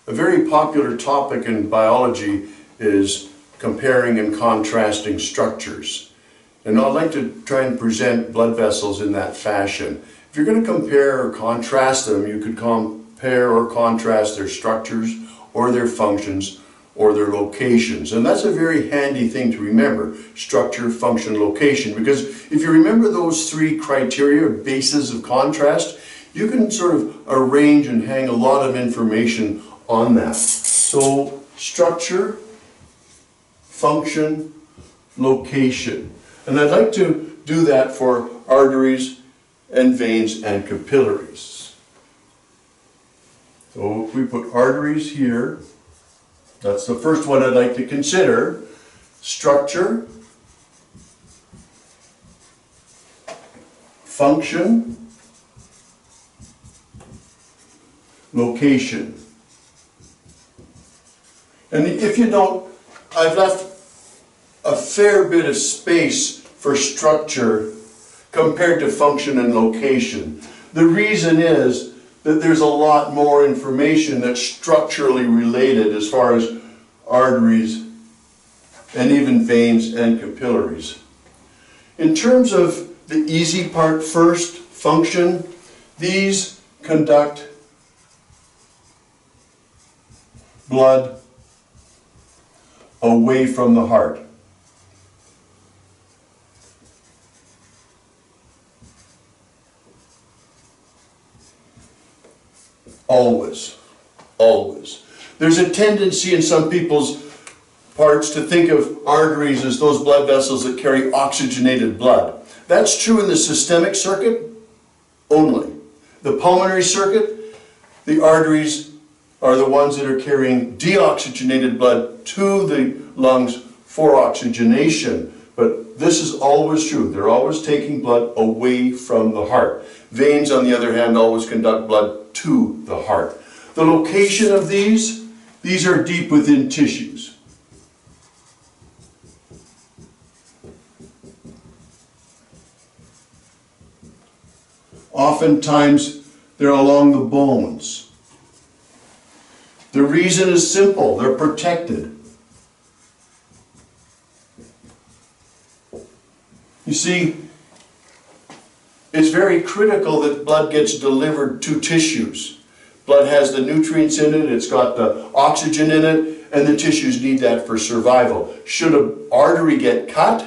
A very popular topic in biology is comparing and contrasting structures. And I'd like to try and present blood vessels in that fashion. If you're going to compare or contrast them, you could compare or contrast their structures or their functions or their locations. And that's a very handy thing to remember: structure, function, location. Because if you remember those three criteria, bases of contrast, you can sort of arrange and hang a lot of information on that. So structure, function, location. And I'd like to do that for arteries and veins and capillaries. So if we put arteries here, that's the first one I'd like to consider. Structure, function, location. And if you don't, I've left a fair bit of space for structure compared to function and location. The reason is that there's a lot more information that's structurally related as far as arteries and even veins and capillaries. In terms of the easy part first, function, these conduct blood away from the heart. Always. Always. There's a tendency in some people's parts to think of arteries as those blood vessels that carry oxygenated blood. That's true in the systemic circuit only. The pulmonary circuit, the arteries are the ones that are carrying deoxygenated blood to the lungs for oxygenation. But this is always true. They're always taking blood away from the heart. Veins, on the other hand, always conduct blood to the heart. The location of these are deep within tissues. Oftentimes, they're along the bones. The reason is simple: they're protected. You see, it's very critical that blood gets delivered to tissues. Blood has the nutrients in it, it's got the oxygen in it, and the tissues need that for survival. Should an artery get cut,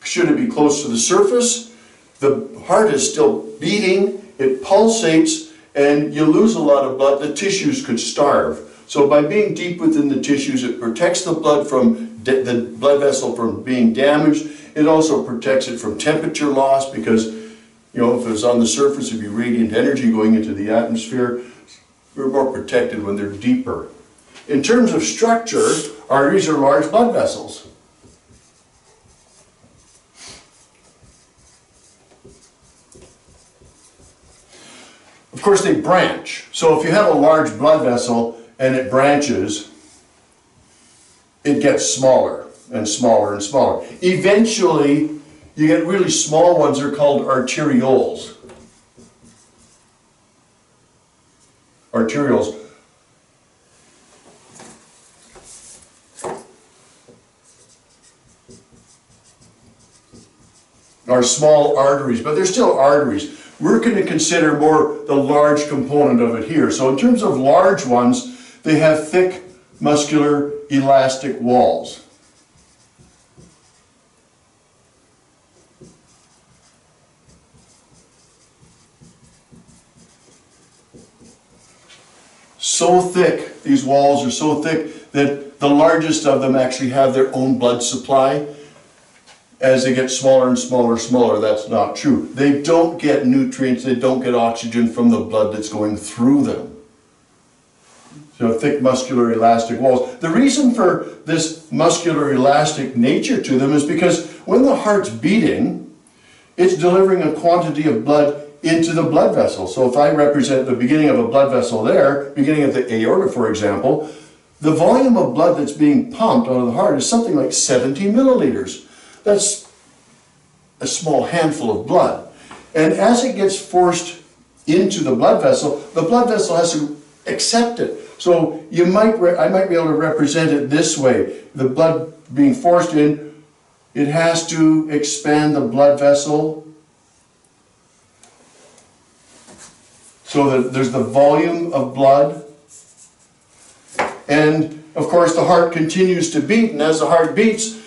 should it be close to the surface, the heart is still beating, it pulsates, and you lose a lot of blood, the tissues could starve. So by being deep within the tissues, it protects the blood from the blood vessel from being damaged. It also protects it from temperature loss, because if it was on the surface, it'd be radiant energy going into the atmosphere. We're more protected when they're deeper. In terms of structure, arteries are large blood vessels. Of course, they branch. So if you have a large blood vessel and it branches, it gets smaller and smaller and smaller. Eventually, you get really small ones. They're called arterioles. Arterioles. Are small arteries, but they're still arteries. We're going to consider more the large component of it here. So in terms of large ones, they have thick, muscular, elastic walls. So thick, these walls are so thick that the largest of them actually have their own blood supply. As they get smaller and smaller and smaller, that's not true. They don't get nutrients, they don't get oxygen from the blood that's going through them. So thick, muscular, elastic walls. The reason for this muscular, elastic nature to them is because when the heart's beating, it's delivering a quantity of blood into the blood vessel. So if I represent the beginning of a blood vessel there, beginning of the aorta, for example, the volume of blood that's being pumped out of the heart is something like 70 milliliters. That's a small handful of blood. And as it gets forced into the blood vessel has to accept it. So I might be able to represent it this way. The blood being forced in, it has to expand the blood vessel so that there's the volume of blood. And of course the heart continues to beat, and as the heart beats,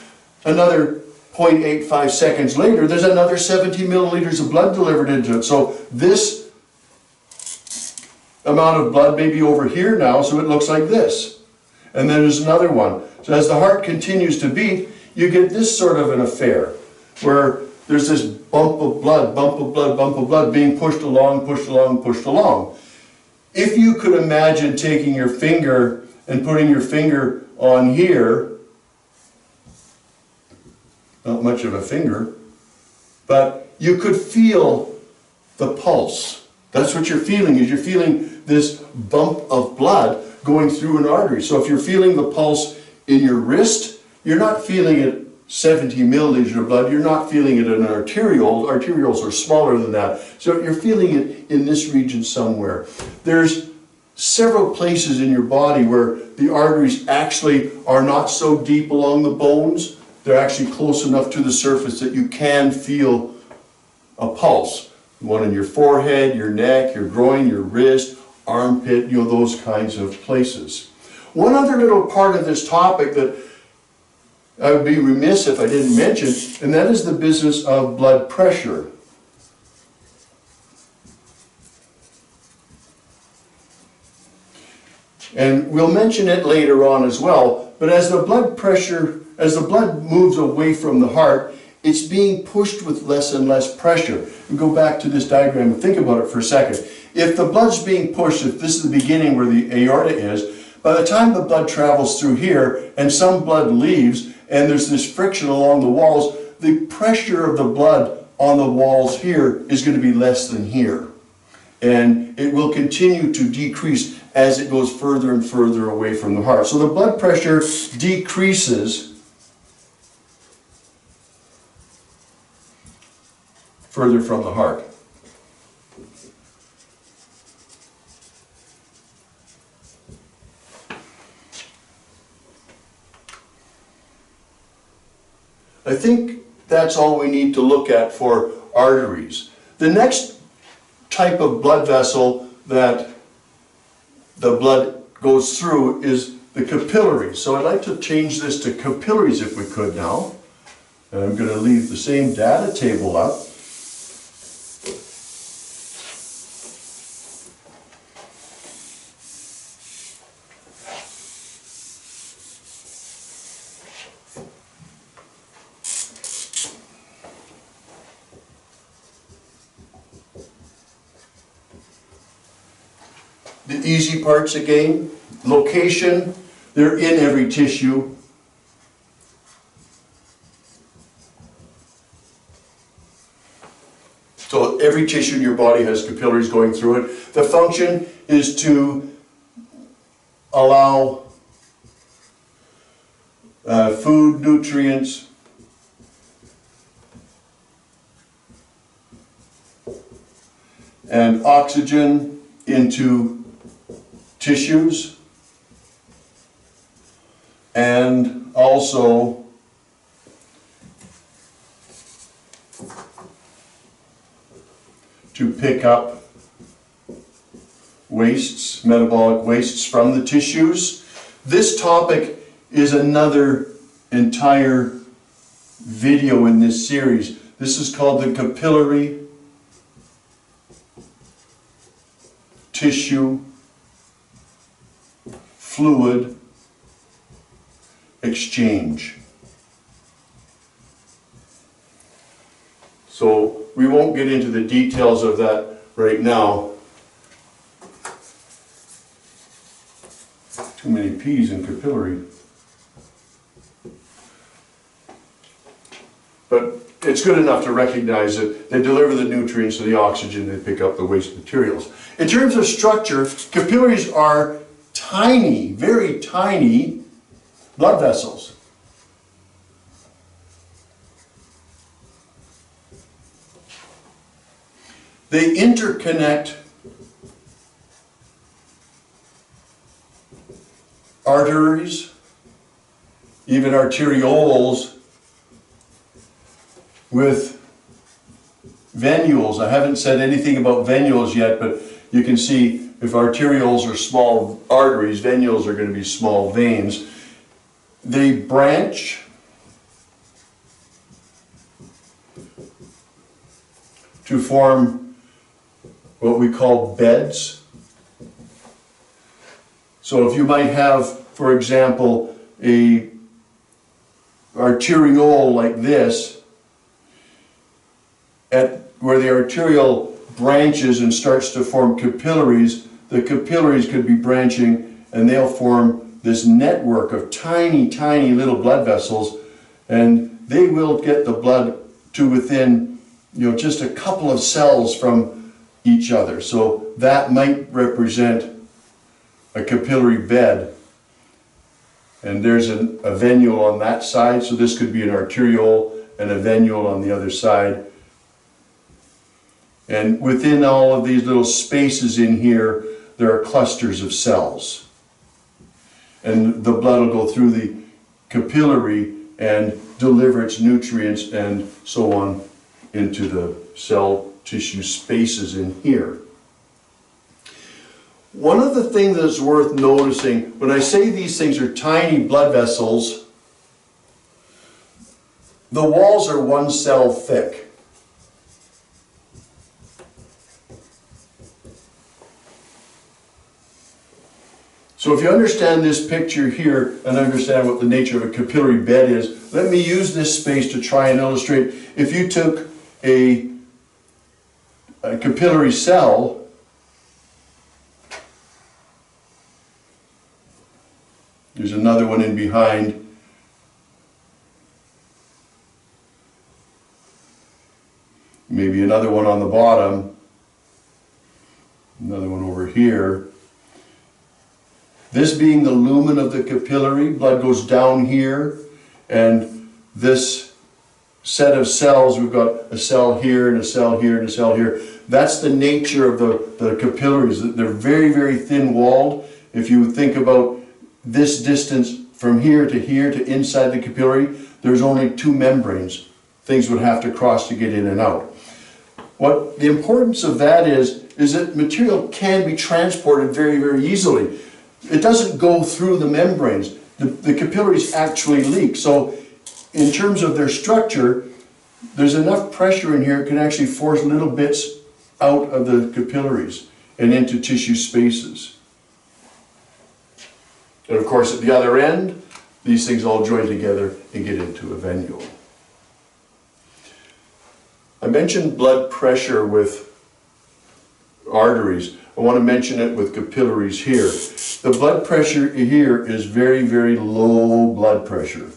another 0.85 seconds later, there's another 70 milliliters of blood delivered into it. So this amount of blood may be over here now, so it looks like this. And then there's another one. So as the heart continues to beat, you get this sort of an affair, where there's this bump of blood, bump of blood, bump of blood being pushed along, pushed along, pushed along. If you could imagine taking your finger and putting your finger on here, not much of a finger, but you could feel the pulse. That's what you're feeling, is you're feeling this bump of blood going through an artery. So if you're feeling the pulse in your wrist, you're not feeling it 70 milliliters of blood, you're not feeling it in an arteriole. Arterioles are smaller than that. So you're feeling it in this region somewhere. There's several places in your body where the arteries actually are not so deep along the bones. They're actually close enough to the surface that you can feel a pulse. One in your forehead, your neck, your groin, your wrist, armpit, you know, those kinds of places. One other little part of this topic that I would be remiss if I didn't mention, and that is the business of blood pressure. And we'll mention it later on as well, but as the blood moves away from the heart, it's being pushed with less and less pressure. And go back to this diagram and think about it for a second. If the blood's being pushed, if this is the beginning where the aorta is, by the time the blood travels through here and some blood leaves and there's this friction along the walls, the pressure of the blood on the walls here is going to be less than here. And it will continue to decrease as it goes further and further away from the heart. So the blood pressure decreases further from the heart. I think that's all we need to look at for arteries. The next type of blood vessel that the blood goes through is the capillaries. So I'd like to change this to capillaries if we could now. And I'm going to leave the same data table up. The easy parts again, location, they're in every tissue. So every tissue in your body has capillaries going through it. The function is to allow food, nutrients, and oxygen into tissues, and also to pick up wastes, metabolic wastes from the tissues. This topic is another entire video in this series. This is called the capillary tissue fluid exchange. So we won't get into the details of that right now. Too many P's in capillary. But it's good enough to recognize that they deliver the nutrients to the oxygen, they pick up the waste materials. In terms of structure, capillaries are tiny, very tiny blood vessels. They interconnect arteries, even arterioles with venules. I haven't said anything about venules yet, but you can see if arterioles are small arteries, venules are going to be small veins. They branch to form what we call beds. So if you might have, for example, a arteriole like this, where the arteriole branches and starts to form capillaries, the capillaries could be branching and they'll form this network of tiny, tiny little blood vessels, and they will get the blood to within, just a couple of cells from each other. So that might represent a capillary bed. And there's a venule on that side, so this could be an arteriole and a venule on the other side. And within all of these little spaces in here, there are clusters of cells. And the blood will go through the capillary and deliver its nutrients and so on into the cell tissue spaces in here. One of the things that's worth noticing, when I say these things are tiny blood vessels, the walls are 1 cell thick. So if you understand this picture here and understand what the nature of a capillary bed is, let me use this space to try and illustrate. If you took a capillary cell, there's another one in behind, maybe another one on the bottom, another one over here. This being the lumen of the capillary, blood goes down here, and this set of cells, we've got a cell here and a cell here and a cell here. That's the nature of the capillaries. They're very, very thin walled. If you think about this distance from here to inside the capillary, there's only 2 membranes. Things would have to cross to get in and out. What the importance of that is that material can be transported very, very easily. It doesn't go through the membranes. The capillaries actually leak. So in terms of their structure, there's enough pressure in here it can actually force little bits out of the capillaries and into tissue spaces. And of course at the other end, these things all join together and get into a venule. I mentioned blood pressure with arteries. I want to mention it with capillaries here. The blood pressure here is very, very low blood pressure.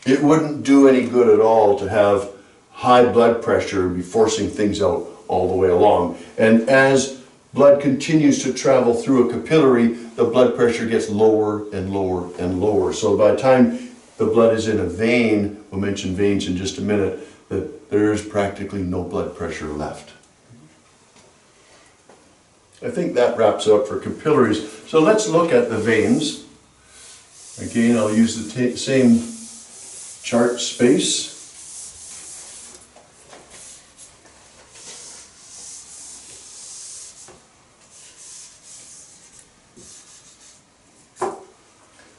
It wouldn't do any good at all to have high blood pressure and be forcing things out all the way along. And as blood continues to travel through a capillary, the blood pressure gets lower and lower and lower. So by the time the blood is in a vein, we'll mention veins in just a minute, that there is practically no blood pressure left. I think that wraps up for capillaries. So let's look at the veins. Again, I'll use the same chart space.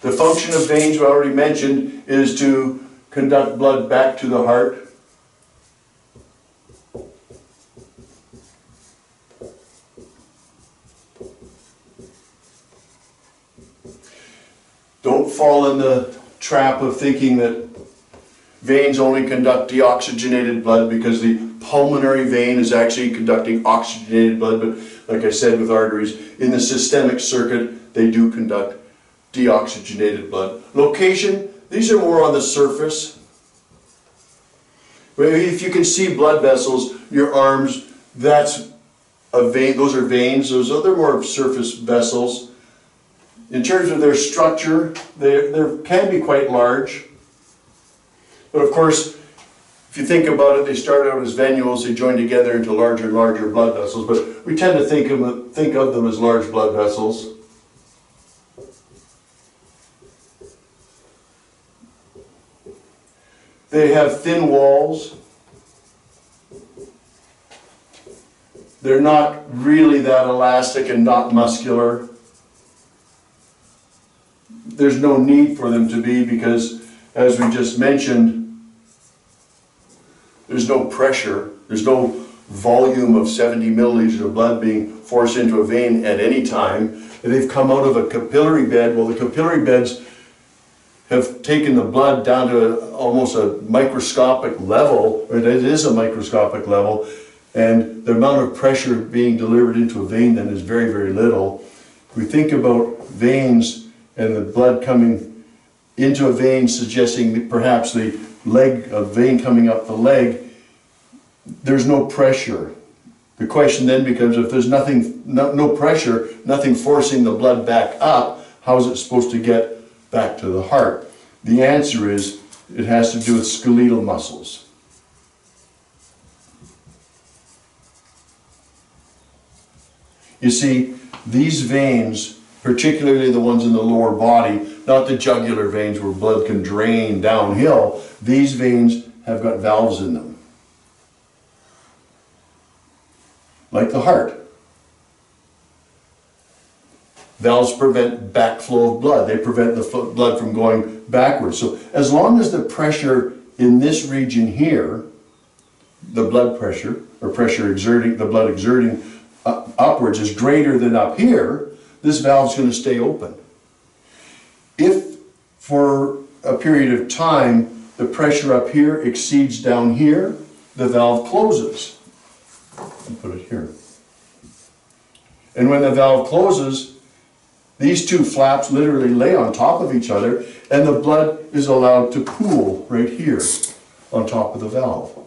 The function of veins, we already mentioned, is to conduct blood back to the heart. Don't fall in the trap of thinking that veins only conduct deoxygenated blood, because the pulmonary vein is actually conducting oxygenated blood, but like I said with arteries, in the systemic circuit they do conduct deoxygenated blood. Location, these are more on the surface. If you can see blood vessels, your arms, that's a vein, those are veins, those are more surface vessels. In terms of their structure, they can be quite large. But of course, If you think about it, they start out as venules, they join together into larger and larger blood vessels, but we tend to think of them as large blood vessels. They have thin walls. They're not really that elastic and not muscular. There's no need for them to be because, as we just mentioned, there's no pressure, there's no volume of 70 milliliters of blood being forced into a vein at any time. And they've come out of a capillary bed. Well, the capillary beds have taken the blood down to almost a microscopic level, or it is a microscopic level, and the amount of pressure being delivered into a vein then is very, very little. If we think about veins and the blood coming into a vein, suggesting perhaps the leg, a vein coming up the leg, there's no pressure. The question then becomes, if there's no pressure, nothing forcing the blood back up, how is it supposed to get back to the heart? The answer is, it has to do with skeletal muscles. You see, these veins, particularly the ones in the lower body, not the jugular veins where blood can drain downhill, these veins have got valves in them. Like the heart. Valves prevent backflow of blood. They prevent the blood from going backwards. So as long as the pressure in this region here, the blood pressure, or pressure exerting, the blood exerting upwards is greater than up here, this valve is going to stay open. If for a period of time the pressure up here exceeds down here, the valve closes. I'll put it here. And when the valve closes, these two flaps literally lay on top of each other, and the blood is allowed to pool right here on top of the valve.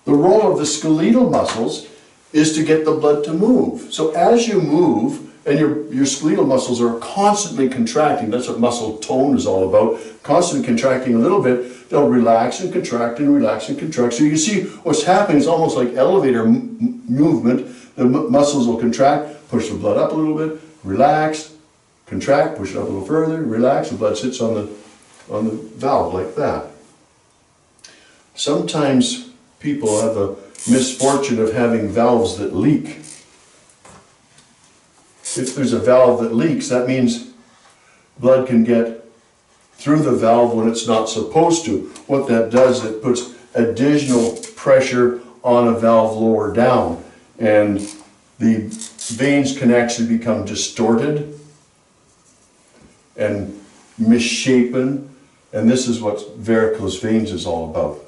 The role of the skeletal muscles is to get the blood to move. So as you move, and your skeletal muscles are constantly contracting, that's what muscle tone is all about, constantly contracting a little bit, they'll relax and contract and relax and contract. So you can see what's happening is almost like elevator movement. The muscles will contract, push the blood up a little bit, relax, contract, push it up a little further, relax, the blood sits on the valve like that. Sometimes people have the misfortune of having valves that leak. If there's a valve that leaks, that means blood can get through the valve when it's not supposed to. What that does, it puts additional pressure on a valve lower down, and the veins can actually become distorted and misshapen, and this is what varicose veins is all about.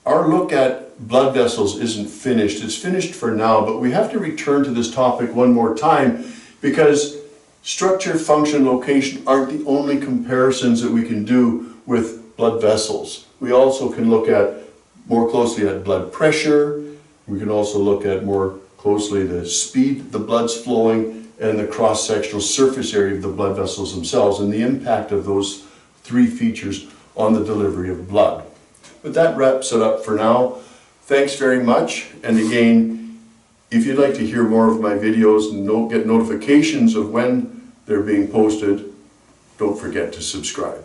Our look at blood vessels isn't finished. It's finished for now, but we have to return to this topic one more time because structure, function, location aren't the only comparisons that we can do with blood vessels. We also can look at more closely at blood pressure. We can also look at more closely the speed the blood's flowing and the cross-sectional surface area of the blood vessels themselves and the impact of those three features on the delivery of blood. But that wraps it up for now. Thanks very much. And again, if you'd like to hear more of my videos and get notifications of when they're being posted, don't forget to subscribe.